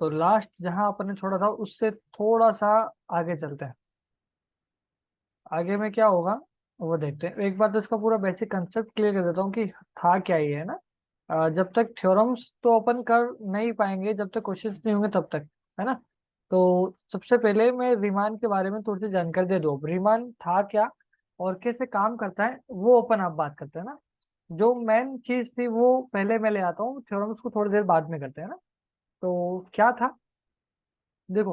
तो लास्ट जहां अपन ने छोड़ा था उससे थोड़ा सा आगे चलते हैं। आगे में क्या होगा वो देखते हैं। एक बार तो इसका पूरा बेसिक कंसेप्ट क्लियर कर देता हूँ कि था क्या ये, है ना। जब तक थ्योरम्स तो अपन कर नहीं पाएंगे, जब तक क्वेश्चंस नहीं होंगे तब तक, है ना। तो सबसे पहले मैं रीमान के बारे में थोड़ी सी जानकारी दे दूँ। रीमान था क्या और कैसे काम करता है वो अपन आप बात करते हैं ना। जो मेन चीज थी वो पहले मैं ले आता हूँ, थ्योरम्स को थोड़ी देर बाद में करते हैं ना। तो क्या था, देखो,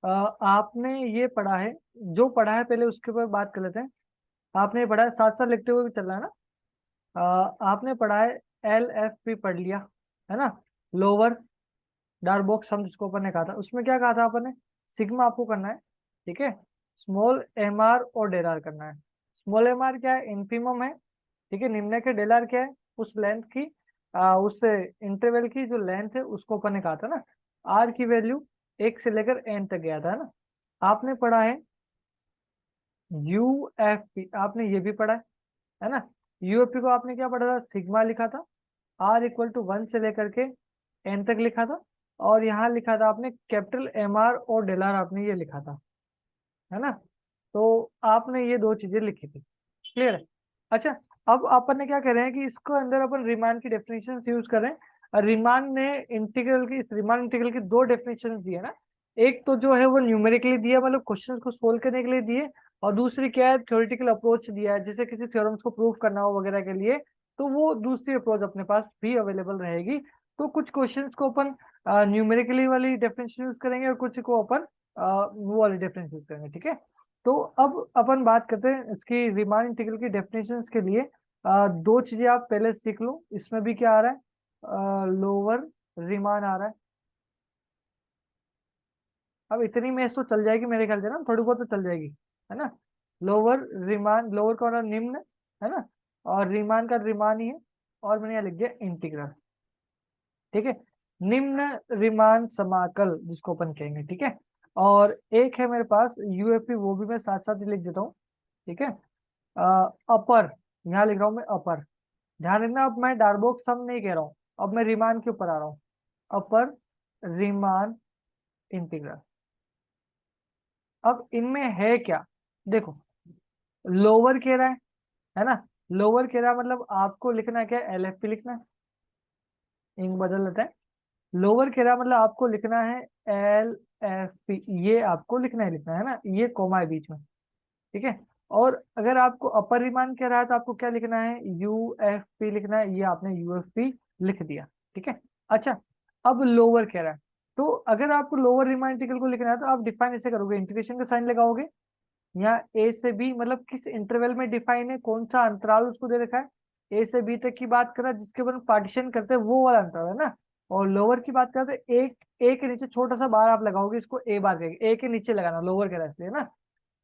आपने ये पढ़ा है, जो पढ़ा है पहले उसके ऊपर बात कर लेते हैं। आपने ये पढ़ा है, साथ साथ लिखते हुए भी चल रहा है ना। आपने पढ़ा है, एल एफ पी पढ़ लिया, है ना। लोअर डार्बोक सम जिसको अपन ने कहा था, उसमें क्या कहा था अपन ने, सिग्मा आपको करना है, ठीक है। स्मॉल एम आर और डेल आर करना है। स्मॉल एम आर क्या है, इन्फीमम है, ठीक है। निम्न के डेल आर क्या है, उस लेंथ की, उस इंटरवल की जो लेंथ है उसको अपन ने कहा था ना। आर की वैल्यू 1 से लेकर एन तक गया था ना। आपने पढ़ा है यू एफ पी, आपने ये भी पढ़ा है ना। यूएफपी को आपने क्या पढ़ा था, सिग्मा लिखा था, आर इक्वल टू 1 से लेकर के एन तक लिखा था। और यहाँ लिखा था आपने कैपिटल एम आर और डेल आर, आपने ये लिखा था, है ना। तो आपने ये दो चीजें लिखी थी, क्लियर है। अच्छा, अब अपन ने क्या कर रहे हैं कि इसको अंदर अपन रीमान की डेफिनेशन यूज कर रहे हैं। और रीमान ने इंटीग्रल की, इस रीमान इंटीग्रल की दो डेफिनेशन दी है ना। एक तो जो है वो न्यूमेरिकली दिया, मतलब क्वेश्चन को सोल्व करने के लिए दिए। और दूसरी क्या है, थ्योरेटिकल अप्रोच दिया है, जैसे किसी थ्योरम्स को प्रूव करना हो वगैरह के लिए, तो वो दूसरी अप्रोच अपने पास भी अवेलेबल रहेगी। तो कुछ क्वेश्चंस को अपन न्यूमेरिकली वाली डेफिनेशन यूज करेंगे और कुछ को अपन वो वाली डेफिनेशन यूज करेंगे, ठीक है। तो अब अपन बात करते हैं इसकी रीमान इंटीग्रल की डेफिनेशंस के लिए। दो चीजें आप पहले सीख लो। इसमें भी क्या आ रहा है, लोअर रीमान आ रहा है। अब इतनी मैथ तो चल जाएगी मेरे ख्याल से ना, थोड़ी बहुत तो चल जाएगी, है ना। लोअर रीमान, लोअर का मतलब निम्न, है ना। और रीमान का रीमान ही है। और मैंने यहाँ लिख दिया इंटीग्रल, ठीक है। निम्न रीमान समाकल जिसको अपन कहेंगे, ठीक है। और एक है मेरे पास यूएफपी, वो भी मैं साथ साथ ही लिख देता हूँ, ठीक है। अपर, यहाँ लिख रहा हूँ मैं अपर। ध्यान रखना, अब मैं डार्बोक सम नहीं कह रहा हूँ, अब मैं रीमान के ऊपर आ रहा हूँ। अपर रीमान इंटीग्रल। अब इनमें है क्या, देखो, लोअर कह रहा है ना। लोअर कह रहा है मतलब आपको लिखना है क्या, एल एफ पी लिखना है। इंक बदल लेते हैं। लोअर कह रहा है मतलब आपको लिखना है एल एफ पी, ये आपको लिखना है ना, ये कोमा है बीच में, ठीक है। और अगर आपको अपर रिमांड कह रहा है तो आपको क्या लिखना है, यू एफ पी लिखना है, ये आपने यू एफ पी लिख दिया, ठीक है। अच्छा, अब लोअर कह रहा है, तो अगर आपको लोअर रिमांड इंटीग्रल को लिखना है तो आप डिफाइन ऐसे करोगे, इंटीग्रेशन का साइन लगाओगे। यहाँ ए से बी मतलब किस इंटरवल में डिफाइन है, कौन सा अंतराल उसको दे रखा है। ए से बी तक की बात कर रहा है, जिसके ऊपर पार्टीशन करते हैं वो वाला अंतराल है ना। और लोअर की बात करते हैं, एक ए के नीचे छोटा सा बार आप लगाओगे, इसको ए बार कहेंगे, ए के नीचे लगाना, लोअर कह रहा है इसलिए ना।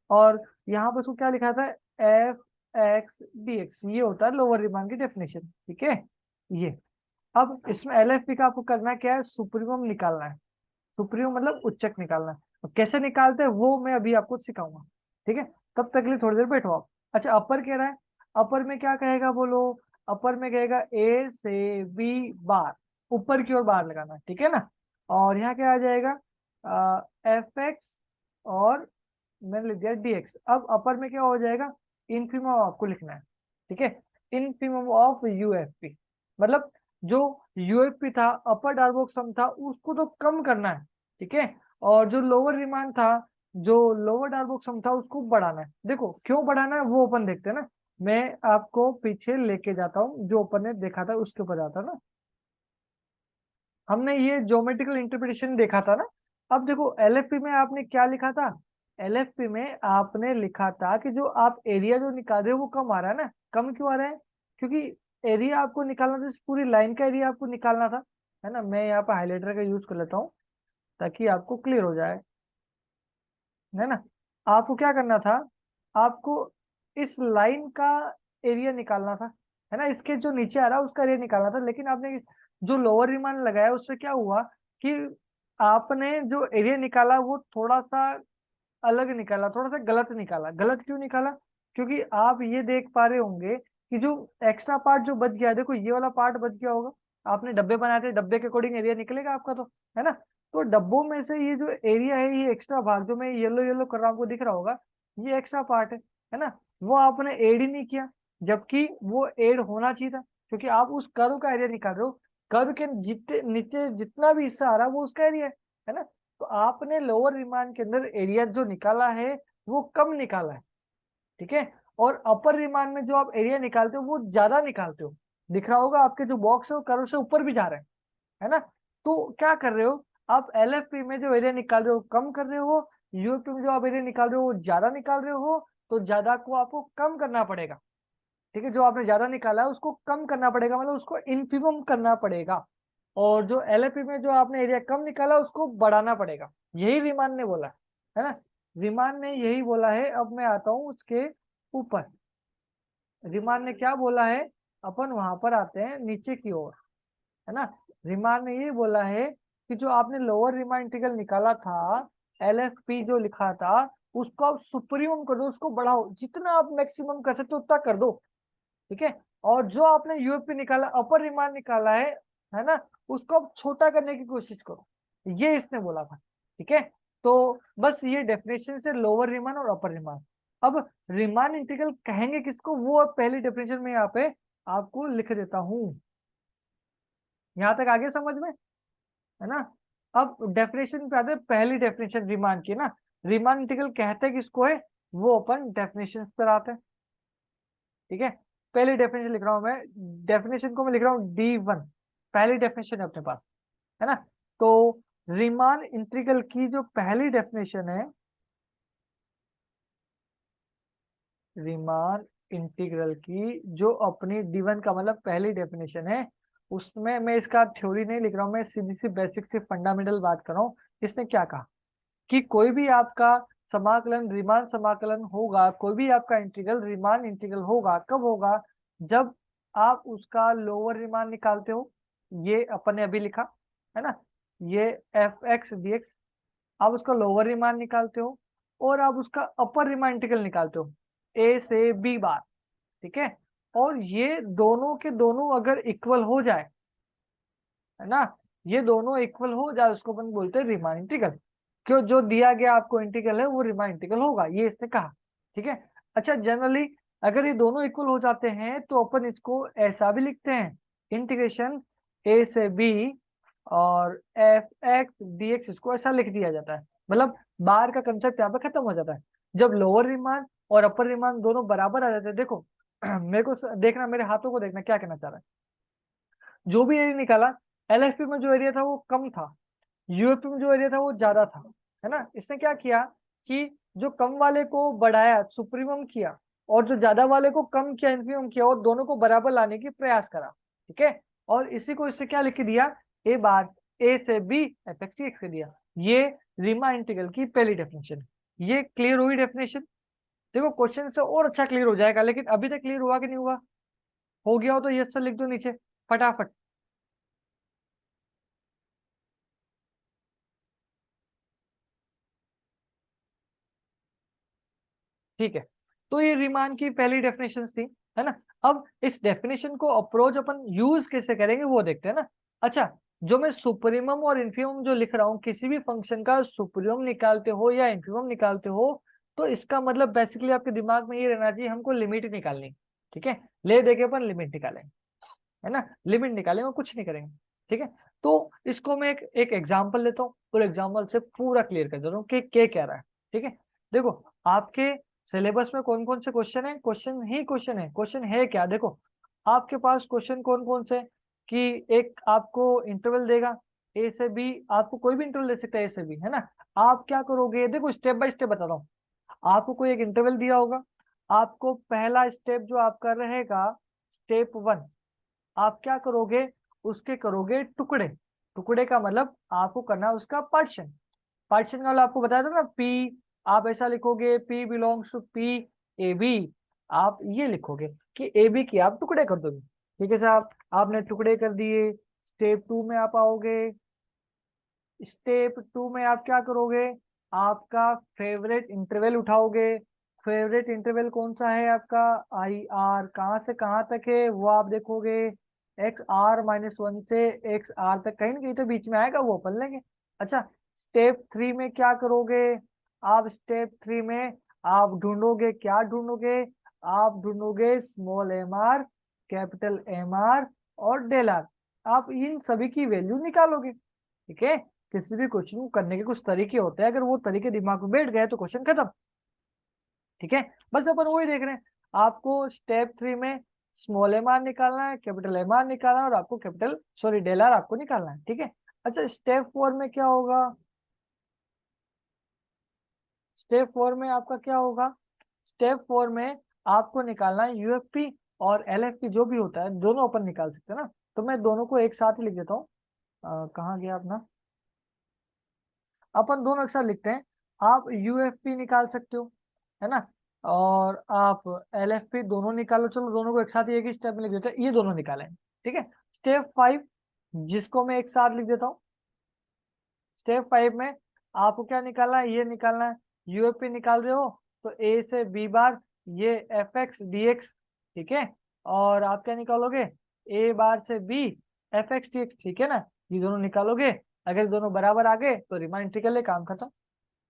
और यहाँ पर उसको क्या लिखा था, एफ एक्स डी एक्स, ये होता है लोअर रिमांड की डेफिनेशन, ठीक है। ये, अब इसमें एल एफ पी का आपको करना क्या है, सुप्रीमम निकालना है। सुप्रीमम मतलब उच्चक निकालना है। और कैसे निकालते हैं वो मैं अभी आपको सिखाऊंगा, ठीक है। तब तक के लिए थोड़ी देर बैठो आप। अच्छा, अपर कह रहा है, अपर में क्या कहेगा बोलो। अपर में कहेगा ए से बी बार, ऊपर की ओर बार लगाना है, ठीक है ना। और यहाँ क्या आ जाएगा, एफ एक्स, और मैंने लिख दिया dx। अब अपर में क्या हो जाएगा, इनफीमम आपको लिखना है, ठीक है। इनफीमम ऑफ यूएफपी, मतलब जो यूएफपी था, अपर डार्बोक सम था, उसको तो कम करना है, ठीक है। और जो लोअर रिमांड था, जो लोअर डार्बोक सम था, उसको बढ़ाना है। देखो क्यों बढ़ाना है वो अपन देखते हैं ना। मैं आपको पीछे लेके जाता हूँ, जो अपन ने देखा था उसके ऊपर जाता ना। हमने ये ज्योमेट्रिकल इंटरप्रिटेशन देखा था ना। अब देखो एलएफपी में आपने क्या लिखा था, एलएफपी में आपने लिखा था कि जो आप एरिया जो निकाल रहे हो वो कम आ रहा है ना। कम क्यों आ रहा है, क्योंकि एरिया आपको निकालना था, इस पूरी लाइन का एरिया आपको निकालना था, है ना। मैं यहाँ पर हाईलाइटर का यूज कर लेता हूँ ताकि आपको क्लियर हो जाए, है ना। आपको क्या करना था, आपको इस लाइन का एरिया निकालना था, है ना। इसके जो नीचे आ रहा है उसका एरिया निकालना था, लेकिन आपने जो लोअर रिमांड लगाया उससे क्या हुआ कि आपने जो एरिया निकाला वो थोड़ा सा अलग निकाला, थोड़ा सा गलत निकाला। गलत क्यों निकाला, क्योंकि आप ये देख पा रहे होंगे कि जो एक्स्ट्रा पार्ट जो बच गया है, देखो ये वाला पार्ट बच गया होगा। आपने डब्बे बनाए थे, डब्बे के अकॉर्डिंग एरिया निकलेगा आपका तो, है ना। तो डब्बों में से ये जो एरिया है, ये एक्स्ट्रा भाग जो मैं येलो येलो कर रहा हूँ, आपको दिख रहा होगा, ये एक्स्ट्रा पार्ट है ना, वो आपने ऐड ही नहीं किया, जबकि वो ऐड होना चाहिए था, क्योंकि आप उस कर्व का एरिया निकाल रहे हो। कर्व के जितने नीचे जितना भी हिस्सा आ रहा है वो उसका एरिया है ना। तो आपने लोअर रिमांड के अंदर एरिया जो निकाला है वो कम निकाला है, ठीक है। और अपर रिमांड में जो आप एरिया निकालते हो वो ज्यादा निकालते हो। दिख रहा होगा आपके जो बॉक्स है वो कर्व से ऊपर भी जा रहे हैं, है ना। तो क्या कर रहे हो, आप एलएफपी में जो एरिया निकाल रहे हो कम कर रहे हो, यूएफपी में जो आप एरिया निकाल रहे हो वो ज्यादा निकाल रहे हो। तो ज्यादा को आपको कम करना पड़ेगा, ठीक है। जो आपने ज्यादा निकाला है उसको कम करना पड़ेगा, मतलब उसको इन्फिमम करना पड़ेगा। और जो एलएफपी में जो आपने एरिया कम निकाला उसको बढ़ाना पड़ेगा। यही विमान ने बोला है ना, विमान ने यही बोला है। अब मैं आता हूँ उसके ऊपर। विमान ने क्या बोला है, अपन वहां पर आते हैं नीचे की ओर, है ना। रिमांड ने ये बोला है कि जो आपने लोअर रिमांड इंटीग्रल निकाला था, एलएफपी जो लिखा था, उसको आप सुप्रीमम कर दो, उसको बढ़ाओ, जितना आप मैक्सिमम कर सकते हो उतना कर दो, ठीक है। और जो आपने यूएफपी निकाला, अपर रिमांड निकाला है ना, उसको आप छोटा करने की कोशिश करो, ये इसने बोला था, ठीक है। तो बस ये डेफिनेशन से लोअर रिमांड और अपर रिमांड। अब रिमांड इंटीग्रल कहेंगे किसको, वो अब पहली डेफिनेशन में यहाँ पे आपको लिख देता हूं। यहाँ तक आगे समझ में, है ना। अब डेफिनेशन पे आते हैं, पहली डेफिनेशन रिमांड की ना। रिमांड इंटीग्रल कहते हैं किसको है, वो अपन डेफिनेशन पर आते हैं, ठीक है। पहली डेफिनेशन लिख रहा हूं मैं, डेफिनेशन को मैं लिख रहा हूँ D1, पहली डेफिनेशन है अपने पास, है ना। तो रिमांड इंटीग्रल की जो पहली डेफिनेशन है, रीमान इंटीग्रल की जो अपनी D1 का मतलब पहली डेफिनेशन है, उसमें मैं इसका थ्योरी नहीं लिख रहा हूँ, मैं सीधी सी बेसिक से फंडामेंटल बात कर रहा हूँ। इसने क्या कहा कि कोई भी आपका समाकलन रीमान समाकलन होगा, कोई भी आपका इंटीग्रल रीमान इंटीग्रल होगा, कब होगा, जब आप उसका लोअर रीमान निकालते हो, ये अपन ने अभी लिखा, है ना, ये f(x) dx, आप उसका लोअर रीमान निकालते हो, और आप उसका अपर रीमान इंटीग्रल निकालते हो a से b बार, ठीक है। और ये दोनों के दोनों अगर इक्वल हो जाए, है ना, ये दोनों इक्वल हो जाए, उसको अपन बोलते हैं रीमान इंटीग्रल। क्यों, जो दिया गया आपको इंटीग्रल है वो रीमान इंटीग्रल होगा, ये इसने कहा, ठीक है। अच्छा, जनरली अगर ये दोनों इक्वल हो जाते हैं तो अपन इसको ऐसा भी लिखते हैं, इंटीग्रेशन a से b और f(x) dx, इसको ऐसा लिख दिया जाता है। मतलब बार का कंसेप्ट यहाँ पे खत्म हो जाता है, जब लोअर रिमांड और अपर रिमांड दोनों बराबर आ जाते हैं। देखो मेरे को देखना, मेरे हाथों को देखना क्या कहना चाह रहा है। जो भी एरिया निकाला, एलएफपी में जो एरिया था वो कम था, यूएफपी में जो एरिया था वो ज्यादा था, है ना। इसने क्या किया कि जो कम वाले को बढ़ाया, सुप्रीमम किया, और जो ज्यादा वाले को कम किया, इन्फीमम किया, और दोनों को बराबर लाने की प्रयास करा, ठीक है। और इसी को इससे क्या लिख के दिया, ए बार ए से बी f(x) के दिया। ये रीमान इंटीग्रल की पहली डेफिनेशन। ये क्लियर हुई डेफिनेशन। देखो क्वेश्चन से और अच्छा क्लियर हो जाएगा, लेकिन अभी तक क्लियर हुआ कि नहीं हुआ, हो गया हो तो यस सर लिख दो नीचे फटाफट। ठीक है, तो ये रीमान की पहली डेफिनेशन थी, है ना। अब इस डेफिनेशन को अप्रोच अपन यूज कैसे करेंगे वो देखते हैं ना। अच्छा, जो मैं सुप्रीमम और इन्फीमम जो लिख रहा हूँ, किसी भी फंक्शन का सुप्रीमम निकालते हो या इन्फीमम निकालते हो, तो इसका मतलब बेसिकली आपके दिमाग में ये रहना चाहिए, हमको लिमिट निकालनी, ठीक है। ले दे के अपन लिमिट निकालेंगे, है ना, लिमिट निकालेंगे और कुछ नहीं करेंगे, ठीक है। तो इसको मैं एक एग्जाम्पल लेता हूँ, और एग्जाम्पल से पूरा क्लियर कर देता हूँ कि क्या कह रहा है, ठीक है। देखो आपके सिलेबस में कौन कौन से क्वेश्चन है, क्वेश्चन ही क्वेश्चन है, क्वेश्चन है क्या, देखो आपके पास क्वेश्चन कौन कौन से, कि एक आपको इंटरवल देगा ए से बी, आपको कोई भी इंटरवल दे सकता है ए से बी, है ना। आप क्या करोगे, देखो स्टेप बाय स्टेप बता रहा हूँ। आपको कोई एक इंटरवल दिया होगा, आपको पहला स्टेप जो आपका रहेगा, स्टेप 1, आप क्या करोगे, उसके करोगे टुकड़े। टुकड़े का मतलब आपको करना है उसका पार्टीशन। पार्टीशन का मतलब आपको बताया था ना, पी, आप ऐसा लिखोगे P belongs to P A B, आप ये लिखोगे कि ए बी की आप टुकड़े कर दोगे, ठीक है साहब। आपने टुकड़े कर दिए, स्टेप 2 में आप आओगे। स्टेप 2 में आप क्या करोगे, आपका फेवरेट इंटरवल उठाओगे। फेवरेट इंटरवल कौन सा है आपका, आई आर, कहाँ से कहाँ तक है वो आप देखोगे, XR-1 से XR तक, कहीं ना कहीं तो बीच में आएगा, वो अपन लेंगे, अच्छा, स्टेप 3 में क्या करोगे? आप स्टेप 3 में आप ढूंढोगे, क्या ढूंढोगे? आप ढूंढोगे small M R, capital M R और डेल आर। आप इन सभी की वैल्यू निकालोगे। ठीक है, किसी भी क्वेश्चन को करने के कुछ तरीके होते हैं, अगर वो तरीके दिमाग में बैठ गए तो क्वेश्चन खत्म। ठीक है, बस अपन वही देख रहे हैं। आपको स्टेप 3 में स्मॉल एम आर निकालना है, कैपिटल एम आर निकालना है, और आपको कैपिटल सॉरी डेल आर आपको निकालना है। ठीक है, अच्छा स्टेप 4 में क्या होगा? स्टेप 4 में आपका क्या होगा? स्टेप 4 में आपको निकालना है यूएफपी और एलएफपी, जो भी होता है दोनों अपन निकाल सकते हैं ना। तो मैं दोनों को एक साथ ही लिख देता हूँ। कहाँ गया अपना? अपन दोनों एक साथ लिखते हैं। आप यूएफपी निकाल सकते हो, है ना, और आप एलएफपी दोनों निकालो। चलो दोनों को एक साथ ही एक ही स्टेप में लिख देते हैं, ये दोनों निकालें। ठीक है, स्टेप 5 जिसको मैं एक साथ लिख देता हूँ। स्टेप 5 में आपको क्या निकालना है? ये निकालना है। यूएफपी निकाल रहे हो तो ए से बी बार, ये एफ एक्स डी एक्स। ठीक है, और आप क्या निकालोगे? ए बार से B F X D X. ठीक है ना, ये दोनों निकालोगे। अगर दोनों बराबर आ गए तो रीमान इंटीग्रल है, काम खत्म।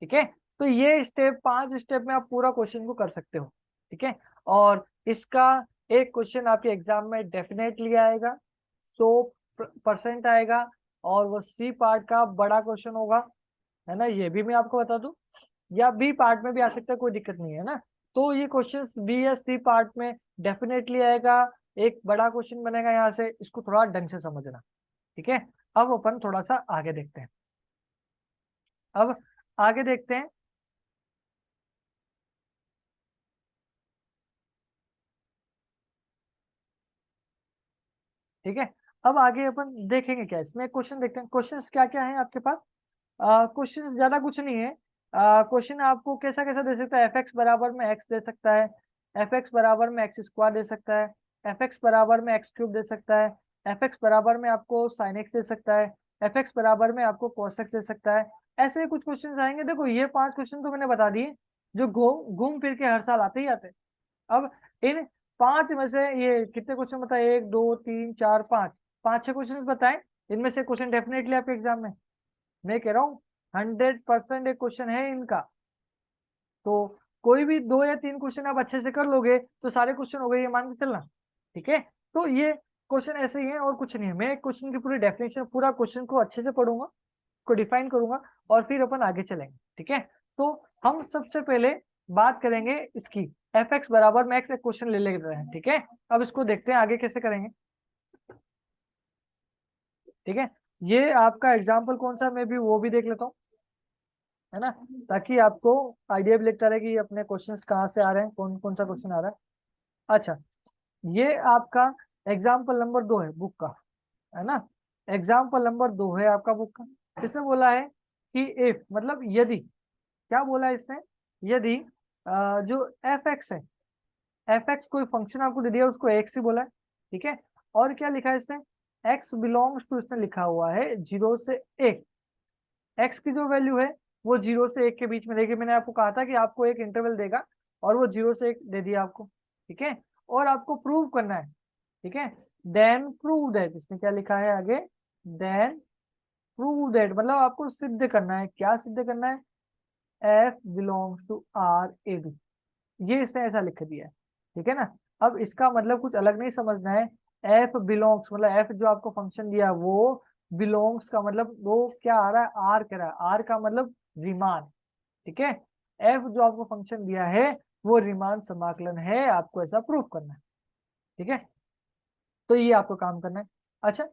ठीक है, तो ये स्टेप 5 स्टेप में आप पूरा क्वेश्चन को कर सकते हो। ठीक है, और इसका एक क्वेश्चन आपके एग्जाम में डेफिनेटली आएगा, 100% आएगा, और वो सी पार्ट का बड़ा क्वेश्चन होगा, है ना, ये भी मैं आपको बता दूं। या बी पार्ट में भी आ सकता है, कोई दिक्कत नहीं है ना। तो ये क्वेश्चन बी या सी पार्ट में डेफिनेटली आएगा, एक बड़ा क्वेश्चन बनेगा यहाँ से, इसको थोड़ा ढंग से समझना। ठीक है, अब अपन थोड़ा सा आगे देखते हैं। अब आगे देखते हैं। ठीक है, अब आगे अपन देखेंगे क्या, इसमें क्वेश्चन देखते हैं। क्वेश्चंस क्या क्या है आपके पास? क्वेश्चन ज्यादा कुछ नहीं है। क्वेश्चन आपको कैसा कैसा दे सकता है? एफ एक्स बराबर में एक्स दे सकता है, एफ एक्स बराबर में एक्स स्क्वायर दे सकता है, एफ एक्स बराबर में एक्स क्यूब दे सकता है, एफ एक्स बराबर में आपको साइन एक्स दे सकता है, एफ एक्स बराबर में आपको कॉस एक्स दे सकता है। ऐसे कुछ क्वेश्चन आएंगे। देखो ये 5 क्वेश्चन तो मैंने बता दिए, जो घूम घूम फिर के हर साल आते ही आते हैं। अब इन 5 में से ये कितने क्वेश्चन बताए? 1 2 3 4 5, 5 6 क्वेश्चन बताए। इनमें से क्वेश्चन डेफिनेटली आपके एग्जाम में, मैं कह रहा हूँ 100% एक क्वेश्चन है इनका। तो कोई भी 2 या 3 क्वेश्चन आप अच्छे से कर लोगे तो सारे क्वेश्चन हो गए, ये मान के चलना। ठीक है, तो ये क्वेश्चन ऐसे ही है और कुछ नहीं है। मैं क्वेश्चन की पूरी डेफिनेशन, पूरा क्वेश्चन को अच्छे से पढ़ूंगा, को डिफाइन करूंगा, और फिर अपन आगे चलेंगे। ठीक है, तो हम सबसे पहले बात करेंगे इसकी, एफ एक्स बराबर में एक्स, एक क्वेश्चन ले लेते हैं। ठीक है, अब इसको देखते हैं आगे कैसे करेंगे। ठीक है, ये आपका एग्जाम्पल कौन सा, मैं भी वो भी देख लेता हूँ, है ना, ताकि आपको आइडिया भी लगता रहे कि अपने क्वेश्चंस कहाँ से आ रहे हैं, कौन कौन सा क्वेश्चन आ रहा है। अच्छा, ये आपका एग्जाम्पल नंबर 2 है बुक का, है ना। एग्जाम्पल नंबर 2 है आपका बुक का। इसने बोला है कि इफ, मतलब यदि, क्या बोला है इसने? यदि जो एफ एक्स है, एफ एक्स कोई फंक्शन आपको दे दिया, उसको एक्स ही बोला है। ठीक है, और क्या लिखा है इसने? एक्स बिलोंग्स टू, इसने लिखा हुआ है 0 से 1। एक्स की जो वैल्यू है वो 0 से 1 के बीच में देगी। मैंने आपको कहा था कि आपको एक इंटरवल देगा, और वो 0 से 1 दे दिया आपको। ठीक है, और आपको प्रूव करना है। ठीक है, देन प्रूव दैट, इसने क्या लिखा है आगे? देन प्रूव दैट, मतलब आपको सिद्ध करना है। क्या सिद्ध करना है? F belongs to R A B, ये इसने ऐसा लिख दिया है। ठीक है ना, अब इसका मतलब कुछ अलग नहीं समझना है। एफ बिलोंग्स मतलब एफ जो आपको फंक्शन दिया वो बिलोंग्स का मतलब वो क्या आ रहा है? आर कह रहा है, आर का मतलब रीमान। ठीक है, एफ जो आपको फंक्शन दिया है वो रीमान समाकलन है, आपको ऐसा प्रूफ करना है। ठीक है, तो ये आपको काम करना है। अच्छा,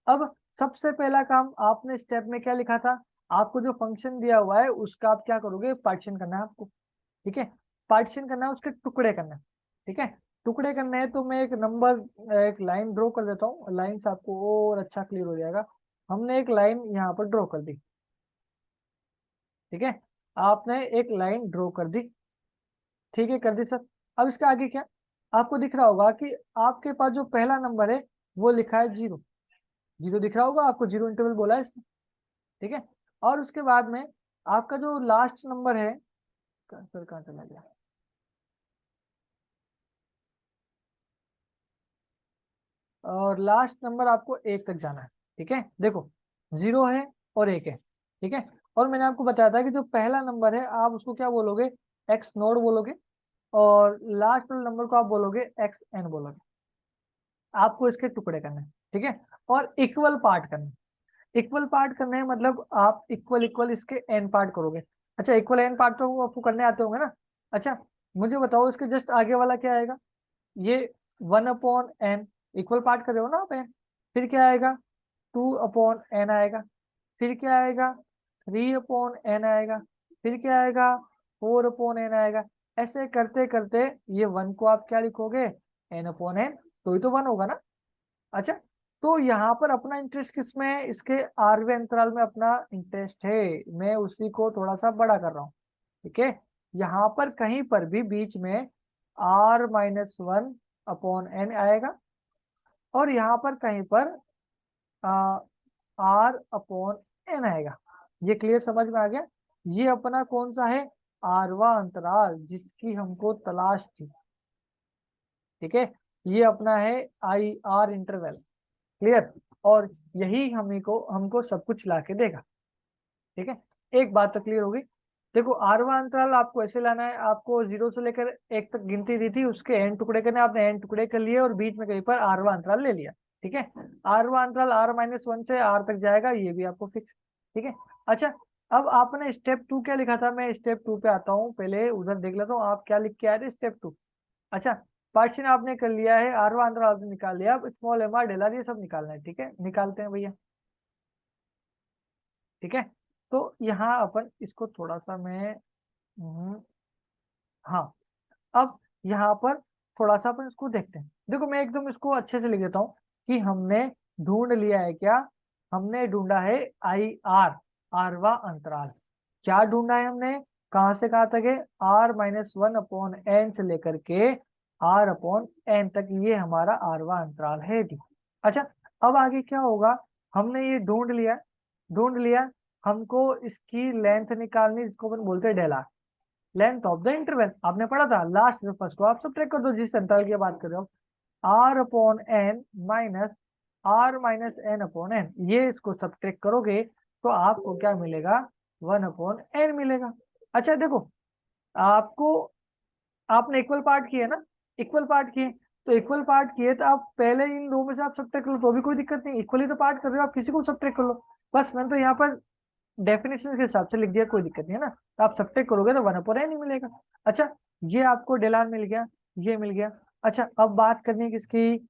अब सबसे पहला काम आपने स्टेप में क्या लिखा था? आपको जो फंक्शन दिया हुआ है उसका आप क्या करोगे? पार्टीशन करना है आपको। ठीक है, पार्टीशन करना है, उसके टुकड़े करना है। ठीक है, टुकड़े करने हैं तो मैं एक नंबर, एक लाइन ड्रॉ कर देता हूँ, लाइन से आपको और अच्छा क्लियर हो जाएगा। हमने एक लाइन यहाँ पर ड्रॉ कर दी। ठीक है, आपने एक लाइन ड्रॉ कर दी। ठीक है, कर दी सर। अब इसके आगे क्या? आपको दिख रहा होगा कि आपके पास जो पहला नंबर है वो लिखा है 0, 0 दिख रहा होगा आपको, 0 इंटरवल बोला है इसने। ठीक है, और उसके बाद में आपका जो लास्ट नंबर है, सर कहाँ चला गया? और लास्ट नंबर आपको 1 तक जाना है। ठीक है, देखो 0 है और 1 है। ठीक है। और मैंने आपको बताया था कि जो पहला नंबर है आप उसको क्या बोलोगे, एक्स नोड बोलोगे, और लास्ट वाले नंबर को आप बोलोगे एक्स एन बोलोगे। आपको इसके टुकड़े करने हैं, ठीक है, और इक्वल पार्ट करने। इक्वल पार्ट करने हैं मतलब आप इक्वल इक्वल इसके एन पार्ट करोगे। अच्छा, इक्वल एन पार्ट तो आपको करने आते होंगे ना। अच्छा, मुझे बताओ इसके जस्ट आगे वाला क्या आएगा, ये 1/n, इक्वल पार्ट कर रहे हो ना आप एन। फिर क्या आएगा, 2/n आएगा। फिर क्या आएगा, 3/n आएगा। फिर क्या आएगा, 4/n आएगा। ऐसे करते करते ये वन को आप क्या लिखोगे, n/n, तो ही तो वन होगा ना। अच्छा, तो यहाँ पर अपना इंटरेस्ट किस में है, इसके आरवे अंतराल में अपना इंटरेस्ट है। मैं उसी को थोड़ा सा बड़ा कर रहा हूँ, ठीक है। यहाँ पर कहीं पर भी बीच में r-1/n आएगा, और यहाँ पर कहीं पर r/n आएगा। ये क्लियर समझ में आ गया। ये अपना कौन सा है, आरवा अंतराल, जिसकी हमको तलाश थी, ठीक है। ये अपना है आई आर इंटरवल, क्लियर। और यही हमको हमको सब कुछ ला के देगा, ठीक है। एक बात तो क्लियर होगी। देखो, आरवा अंतराल आपको ऐसे लाना है, आपको 0 से लेकर 1 तक गिनती दी थी, उसके एन टुकड़े करने, आपने एन टुकड़े कर लिए और बीच में कहीं पर आरवा अंतराल ले लिया, ठीक है। आरवा अंतराल r-1 से r तक जाएगा, ये भी आपको फिक्स, ठीक है। अच्छा, अब आपने स्टेप 2 क्या लिखा था, मैं स्टेप 2 पे आता हूँ, पहले उधर देख लेता हूँ आप क्या लिख के आए थे स्टेप 2। अच्छा, पार्टीशन आपने कर लिया है, आरवा अंतराल आपने निकाल लिया, अब स्मॉल एम आर डेलर ये सब निकालना है, ठीक है, निकालते हैं भैया, ठीक है। तो यहाँ अपन इसको थोड़ा सा मैं हाँ, अब यहाँ पर थोड़ा सा अपन इसको देखते हैं। देखो, मैं एकदम इसको अच्छे से लिख देता हूँ कि हमने ढूंढ लिया है क्या, हमने ढूंढा है आई आर, आरवा अंतराल। क्या ढूंढा है हमने, कहाँ से कहाँ तक है, r-1/n से लेकर के r/n तक, ये हमारा आरवा अंतराल है जी। अच्छा, अब आगे क्या होगा, हमने ये ढूंढ लिया, ढूंढ लिया, हमको इसकी लेंथ निकालनी, जिसको अपन बोलते हैं डेला, लेंथ ऑफ द इंटरवल। आपने पढ़ा था लास्ट में, फर्स्ट को आप सब ट्रेक कर दो जिस अंतराल की बात कर रहे हो, r/n माइनस r-n/n, ये इसको सब ट्रेक करोगे तो आपको क्या मिलेगा, 1/n मिलेगा। अच्छा देखो, आपको, आपने इक्वल पार्ट किए ना, इक्वल पार्ट किए, तो इक्वल पार्ट किए तो आप पहले इन दो में से आप सब ट्रेक कर लो, तो भी कोई दिक्कत नहीं, इक्वली तो पार्ट कर रहे हो आप, किसी को सब ट्रेक कर लो। बस मैंने तो यहाँ पर डेफिनेशन के हिसाब से लिख दिया, कोई दिक्कत नहीं है ना। तो आप सब्ट्रैक्ट करोगे तो 1/n ही मिलेगा। अच्छा, ये आपको डेलान मिल गया, ये मिल गया। अच्छा, अब बात करनी है किसकी,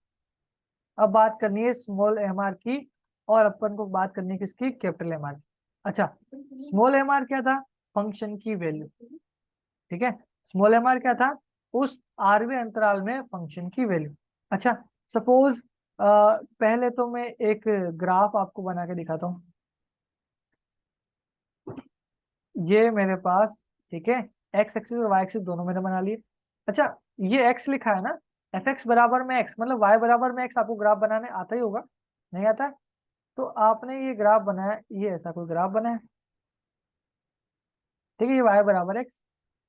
अब बात करनी है स्मॉल एम आर की, और अपन को बात करनी है किसकी, कैपिटल एम आर की। अच्छा, स्मॉल एम आर क्या था, फंक्शन की वैल्यू, ठीक है। स्मॉल एम आर क्या था, उस आरवे अंतराल में फंक्शन की वैल्यू। अच्छा, सपोज पहले तो मैं एक ग्राफ आपको बना के दिखाता हूँ, ये मेरे पास, ठीक है, एक्स एक्सिस और वाई एक्सिस दोनों मैंने बना लिए। अच्छा, ये एक्स लिखा है ना, एफ एक्स बराबर में एक्स, मतलब वाई बराबर में एक्स, आपको ग्राफ बनाने आता ही होगा, नहीं आता है? तो आपने ये ग्राफ बनाया, ये ऐसा कोई ग्राफ बनाया, ठीक है, ये वाई बराबर एक्स।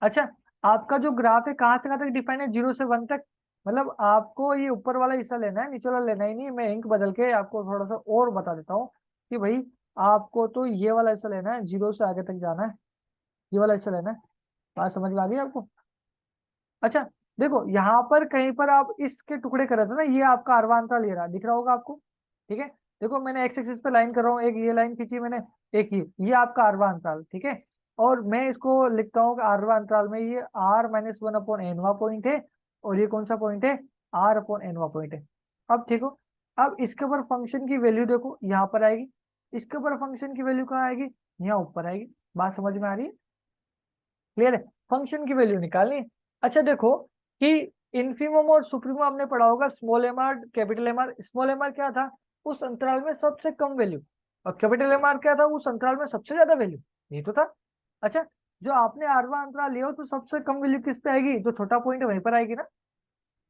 अच्छा, आपका जो ग्राफ है कहाँ से कहाँ तक डिफाइन है, 0 से 1 तक, मतलब आपको ये ऊपर वाला हिस्सा लेना है, नीचे वाला लेना ही नहीं। मैं इंक बदल के आपको थोड़ा सा और बता देता हूँ कि भाई, आपको तो ये वाला हिस्सा लेना है, 0 से आगे तक जाना है, ये वाला हिस्सा लेना है। बात समझ में आ गई आपको। अच्छा, देखो यहाँ पर कहीं पर आप इसके टुकड़े कर रहे थे ना, ये आपका अरवांतरा ले रहा दिख रहा होगा आपको, ठीक है। देखो, मैंने एक्स एक्सिस पे लाइन कर रहा हूँ, एक ये लाइन खींची मैंने, एक ये आपका अरवा अंतराल, ठीक है। और मैं इसको लिखता हूँ कि अरवा अंतराल में ये r-1/nवा पॉइंट है, और ये कौन सा पॉइंट है, r/nवा पॉइंट है। अब देखो, अब इसके ऊपर फंक्शन की वैल्यू देखो यहाँ पर आएगी, इसके ऊपर फंक्शन की वैल्यू कहाँ आएगी, यहाँ ऊपर आएगी। बात समझ में आ रही है, क्लियर है, फंक्शन की वैल्यू निकालनी है। अच्छा देखो कि इन्फीमम और सुप्रीमम आपने पढ़ा होगा, small M R capital M R. Small M R क्या था, उस अंतराल में सबसे कम वैल्यू, और कैपिटल एम आर क्या था, उस अंतराल में सबसे ज्यादा वैल्यू, ये तो था। अच्छा, जो आपने आरवा अंतराल लिया हो तो सबसे कम वैल्यू किस पे आएगी, जो छोटा पॉइंट है वहीं पर आएगी ना।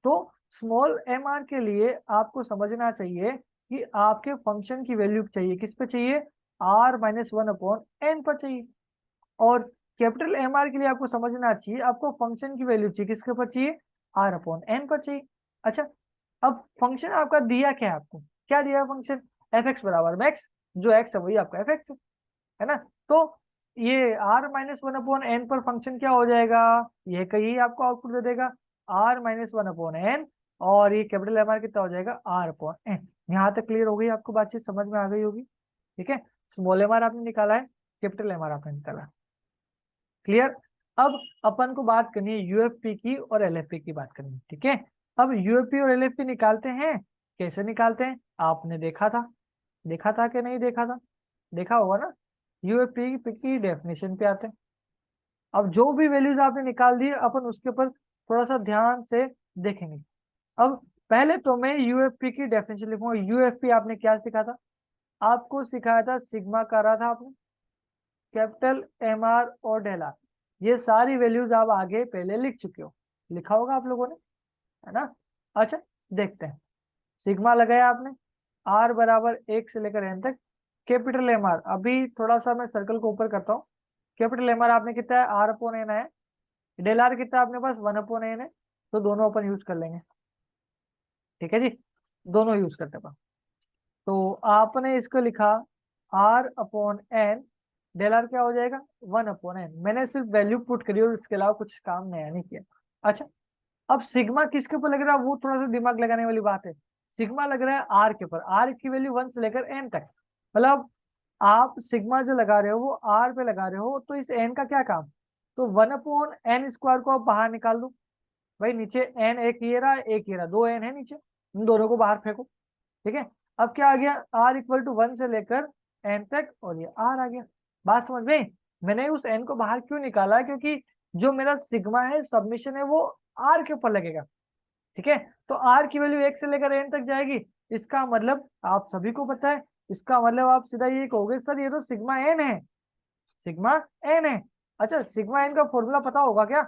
तो स्मॉल एम आर के लिए आपको समझना चाहिए कि आपके फंक्शन की वैल्यू चाहिए किस पे चाहिए, r-1/n पर चाहिए। और कैपिटल एम आर के लिए आपको समझना चाहिए, आपको फंक्शन की वैल्यू चाहिए किसके ऊपर चाहिए, r/n पर चाहिए। अच्छा, अब फंक्शन आपका दिया क्या है, आपको क्या दिया है फंक्शन, एफ एक्स बराबर में एक्स, जो एक्स है वही आपका एफ एक्स है ना। तो ये r-1/n पर फंक्शन क्या हो जाएगा, ये कहीं आपको आउटपुट दे देगा r-1/n, और ये कैपिटल एम आर कितना हो जाएगा r/n। यहाँ तक क्लियर हो गई आपको, बातचीत समझ में आ गई होगी। ठीक है, स्मॉल एम आर आपने निकाला है, कैपिटल एम आर आपने निकाला है। क्लियर। अब अपन को बात करनी है यूएफपी की और एलएफपी की बात करनी है। ठीक है, अब यूएफपी और एलएफपी निकालते हैं, कैसे निकालते हैं आपने देखा था, देखा था कि नहीं देखा था, देखा होगा ना। यूएफपी की डेफिनेशन पे आते हैं। अब जो भी वैल्यूज आपने निकाल दी अपन उसके ऊपर थोड़ा सा ध्यान से देखेंगे। अब पहले तो मैं यूएफपी की डेफिनेशन लिखूंगा। यूएफपी आपने क्या सीखा था, आपको सिखाया था सिग्मा कर रहा था आपने, कैपिटल एम आर और डेल आर, ये सारी वैल्यूज आप आगे पहले लिख चुके हो, लिखा होगा आप लोगों ने, है ना। अच्छा, देखते हैं। सिग्मा लगाया आपने, आर बराबर 1 से लेकर एन तक, कैपिटल एम आर, अभी थोड़ा सा मैं सर्कल को ऊपर करता हूँ। कैपिटल एम आर आपने कितना है, r/n है। डेल आर कितना अपने पास 1/n है, तो दोनों अपन यूज कर लेंगे। ठीक है जी, दोनों यूज करते हैं। तो आपने इसको लिखा r/n, डेल आर क्या हो जाएगा 1/n। मैंने सिर्फ वैल्यू पुट करी और इसके अलावा कुछ काम नया नहीं किया। अच्छा, अब सिग्मा किसके ऊपर लग रहा है, वो थोड़ा सा दिमाग लगाने वाली बात है। सिग्मा लग रहा है आर के ऊपर, आर की वैल्यू 1 से लेकर एन तक, मतलब आप सिग्मा जो लगा रहे हो वो आर पे लगा रहे हो, तो इस एन का क्या काम, तो 1/n² को आप बाहर निकाल दो। भाई नीचे एन एक ये रहा, एक ये रहा, दो एन है नीचे, इन दोनों को बाहर फेंको। ठीक है, अब क्या आ गया, r=1 से लेकर n तक, और ये r आ गया। बात समझ में। मैंने उस n को बाहर क्यों निकाला, क्योंकि जो मेरा सिग्मा है, सबमिशन है, वो r के ऊपर लगेगा। ठीक है, तो r की वैल्यू 1 से लेकर n तक जाएगी, इसका मतलब आप सभी को पता है, इसका मतलब आप सीधा ये कहोगे सर ये तो सिग्मा n है, सिग्मा n है। अच्छा, सिग्मा n का फॉर्मूला पता होगा क्या,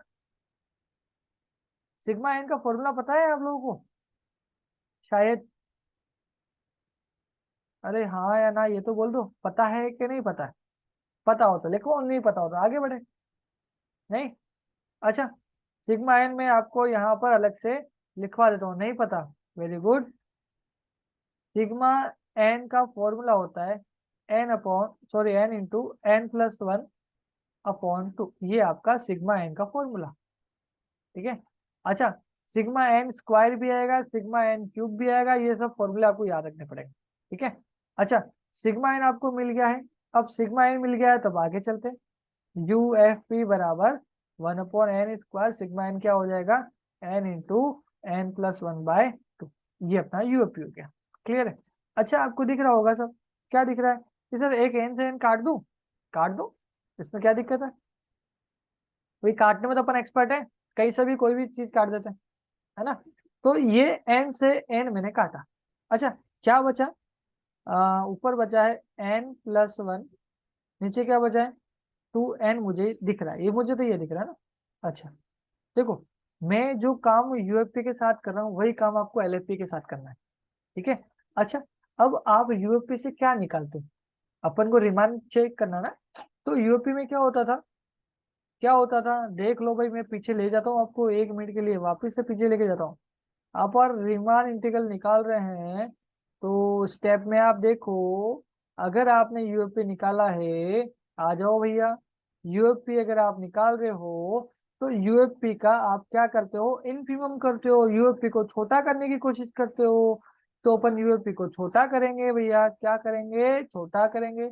सिग्मा n का फॉर्मूला पता है आप लोगों को शायद। अरे हाँ या ना ये तो बोल दो, पता है कि नहीं पता है। पता हो तो लिखो, और नहीं पता हो तो आगे बढ़े। नहीं, अच्छा, सिग्मा एन में आपको यहाँ पर अलग से लिखवा देता हूँ, नहीं पता, वेरी गुड। सिग्मा एन का फॉर्मूला होता है एन इंटू n+1/2, ये आपका सिग्मा एन का फॉर्मूला। ठीक है, अच्छा, सिग्मा एन स्क्वायर भी आएगा, सिग्मा एन क्यूब भी आएगा, ये सब फॉर्मूले आपको याद रखने पड़ेंगे। ठीक है, अच्छा, सिग्मा एन आपको मिल गया है। अब सिग्मा एन मिल गया है, तब आगे चलते हैं। यू एफ पी बराबर 1/n², सिग्मा एन क्या हो जाएगा, n × n+1/2, ये अपना यूएफपी हो गया। क्लियर है। अच्छा, आपको दिख रहा होगा सब, क्या दिख रहा है कि सर एक एन से एन काट दूं, काट दो, इसमें क्या दिक्कत है, वही काटने में तो अपन एक्सपर्ट है, कहीं से भी कोई भी चीज काट देते हैं, है ना। तो ये एन से एन मैंने काटा। अच्छा, क्या बचा, ऊपर बचा है n+1, नीचे क्या बचा है 2n, मुझे दिख रहा है, ये मुझे तो ये दिख रहा है ना। अच्छा, देखो, मैं जो काम यूएफपी के साथ कर रहा हूँ वही काम आपको एलएफपी के साथ करना है। ठीक है, अच्छा, अब आप यूएफपी से क्या निकालते हो, अपन को रिमांड चेक करना ना। तो यूएफपी में क्या होता था, क्या होता था, देख लो भाई, मैं पीछे ले जाता हूँ आपको 1 मिनट के लिए, वापस से पीछे लेके जाता हूँ। आप और रीमान इंटीग्रल निकाल रहे हैं, तो स्टेप में आप देखो, अगर आपने यूएफपी निकाला है, आ जाओ भैया, यूएफपी अगर आप निकाल रहे हो, तो यूएफपी का आप क्या करते हो, इनफिमम करते हो, यूएफपी को छोटा करने की कोशिश करते हो। तो अपन यूएफपी को छोटा करेंगे भैया, क्या करेंगे, छोटा करेंगे।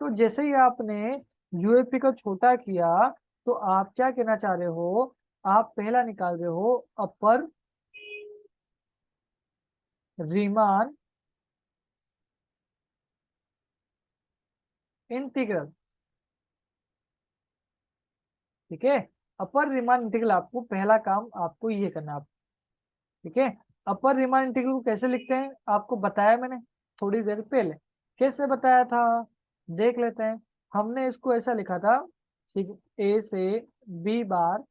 तो जैसे ही आपने यूएफपी को छोटा किया, तो आप क्या कहना चाह रहे हो, आप पहला निकाल रहे हो अपर रीमान इंटीग्रल। ठीक है, अपर रीमान इंटीग्रल, आपको पहला काम आपको ये करना है। ठीक है, अपर रीमान इंटीग्रल को कैसे लिखते हैं आपको बताया मैंने थोड़ी देर पहले, कैसे बताया था, देख लेते हैं। हमने इसको ऐसा लिखा था, ए से बी बार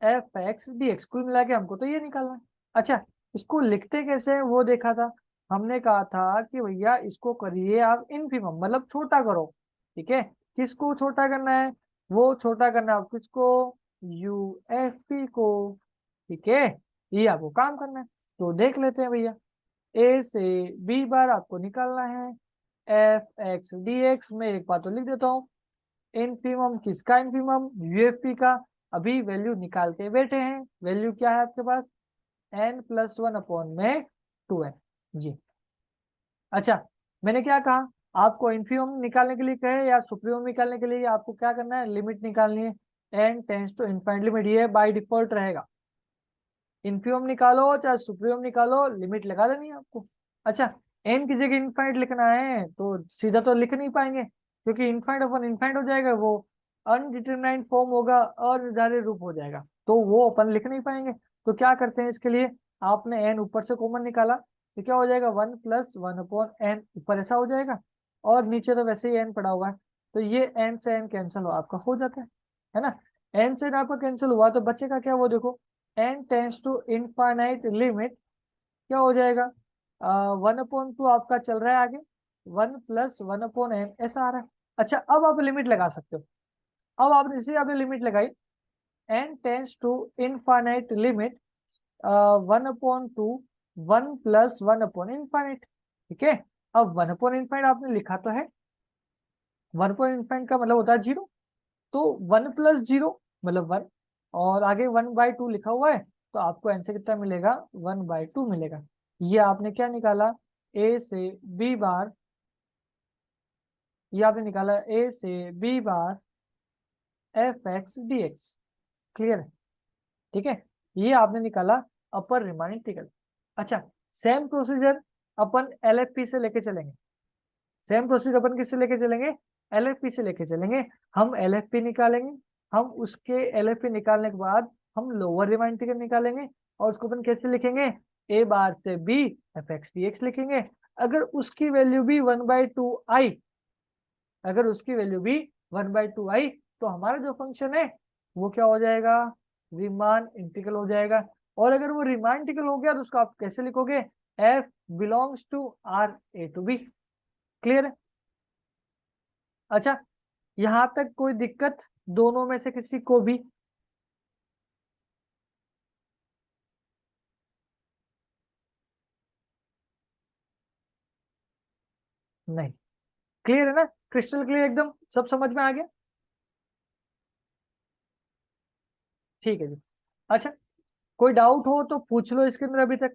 f(x)dx, कुल मिला के हमको तो ये निकालना है। अच्छा, इसको लिखते कैसे हैं वो देखा था, हमने कहा था कि भैया इसको करिए आप इनफिमम, मतलब छोटा करो। ठीक है, किसको छोटा करना है, वो छोटा करना है आप किसको, यूएफपी को। ठीक है, ये आपको काम करना है। तो देख लेते हैं भैया, ए से बी बार आपको निकालना है, एफ एक्स डी एक्स। मैं एक बात तो लिख देता हूँ, इन्फीमम किसका, इन्फीमम यूएफपी का। अभी वैल्यू निकालते बैठे हैं, वैल्यू क्या है आपके पास, n+1 अपॉन में 2n जी। अच्छा, मैंने क्या कहा, आपको इन्फीमम निकालने के लिए कहे या सुप्रीमम निकालने के लिए आपको क्या करना है, लिमिट निकालनी है। n tends to infinite limit, ये बाय डिफॉल्ट रहेगा। इन्फीमम निकालो चाहे सुप्रीमम निकालो, लिमिट लगा देनी है आपको। अच्छा, n की जगह इनफाइनाइट लिखना है तो सीधा तो लिख नहीं पाएंगे, क्योंकि इनफाइनाइट अपन इनफाइनाइट हो जाएगा, वो अनडिटरमाइंड फॉर्म होगा, अनिर्धारित रूप हो जाएगा, तो वो अपन लिख नहीं पाएंगे। तो क्या करते हैं इसके लिए, आपने n ऊपर से कॉमन निकाला तो क्या हो जाएगा, 1+1 अपॉन n, ऊपर ऐसा हो जाएगा, और नीचे तो वैसे ही n पड़ा हुआ है, तो ये n से n कैंसिल हो आपका हो जाता है ना। n से n आपका कैंसिल हुआ तो बचेगा क्या, वो देखो, n tends to infinite limit क्या हो जाएगा, 1/2 आपका चल रहा है आगे, 1+1/n ऐसा आ रहा है। अच्छा, अब आप लिमिट लगा सकते हो। अब आपने जैसे आपने लिमिट लगाई, n tends to infinite limit 1/2, 1+1/इनफाइनाइट, ठीक है। अब 1/इनफाइनाइट आपने लिखा तो है, 1/इनफाइनाइट का मतलब होता है 0, तो 1+0 मतलब 1, और आगे 1/2 लिखा हुआ है, तो आपको आंसर कितना मिलेगा, 1/2 मिलेगा। ये आपने क्या निकाला, ए से बी बार, ये आपने निकाला ए से B bar F X D X. Clear है, ठीक है, ये आपने निकाला अपर रिमाइंड इंटीग्रल। अच्छा, सेम प्रोसीजर अपन एलएफपी से लेके चलेंगे, सेम प्रोसीजर अपन किससे लेके चलेंगे, एलएफपी से लेके चलेंगे। हम एलएफपी निकालेंगे, हम उसके एलएफपी निकालने के बाद हम लोअर रिमाइंड इंटीग्रल निकालेंगे, और उसको अपन कैसे लिखेंगे, ए बार से B F X D X लिखेंगे। अगर उसकी वैल्यू भी 1/2 आई, अगर उसकी वैल्यू भी 1/2 आई, तो हमारा जो फंक्शन है वो क्या हो जाएगा, रीमान इंटीग्रल हो जाएगा। और अगर वो रीमान इंटीग्रल हो गया तो उसको आप कैसे लिखोगे, F belongs to R A to B. Clear है। अच्छा, यहां तक कोई दिक्कत, दोनों में से किसी को भी, नहीं, क्लियर है ना, क्रिस्टल क्लियर एकदम, सब समझ में आ गया, ठीक है जी। अच्छा, कोई डाउट हो तो पूछ लो इसके अंदर अभी तक,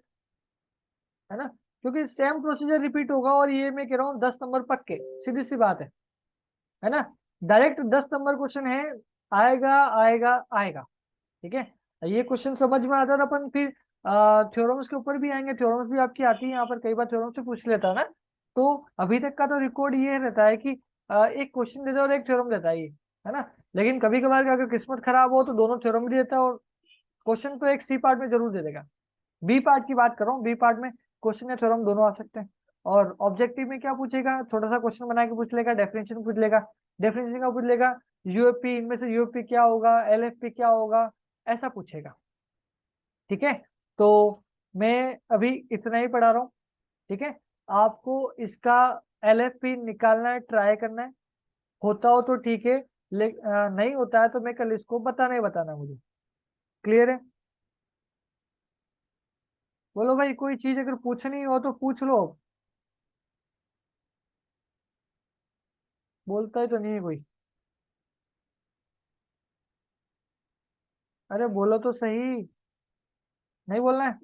है ना, क्योंकि सेम प्रोसीजर रिपीट होगा, और ये मैं कह रहा हूँ 10 नंबर पक्के, सीधी सी बात है ना, डायरेक्ट 10 नंबर क्वेश्चन है, आएगा आएगा आएगा, ठीक है। ये क्वेश्चन समझ में आता है तो अपन फिर थ्योरम्स के ऊपर भी आएंगे, थ्योरम्स भी आपकी आती है यहाँ पर, कई बार थ्योरम से पूछ लेता है ना। तो अभी तक का तो रिकॉर्ड ये रहता है कि एक क्वेश्चन देता है और एक थ्योरम देता है ये, है ना। लेकिन कभी कभार अगर किस्मत खराब हो तो दोनों थ्योरम भी देता है, और क्वेश्चन तो एक सी पार्ट में जरूर दे देगा। बी पार्ट की बात कर रहा हूँ, बी पार्ट में क्वेश्चन या थ्योरम दोनों आ सकते हैं। और ऑब्जेक्टिव में क्या पूछेगा, छोटा सा क्वेश्चन बना के पूछ लेगा, डेफिनेशन पूछ लेगा, डेफिनेशन का पूछ लेगा, यूएफपी, इनमें से यूएफपी क्या होगा, एलएफपी क्या होगा, ऐसा पूछेगा, ठीक है। तो मैं अभी इतना ही पढ़ा रहा हूँ, ठीक है। आपको इसका एलएफपी निकालना है, ट्राई करना है, होता हो तो ठीक है, नहीं होता है तो मैं कल इसको बताना ही बताना है मुझे। क्लियर है। बोलो भाई, कोई चीज अगर पूछनी हो तो पूछ लो, बोलता ही तो नहीं है कोई, अरे बोलो तो सही, नहीं बोलना है।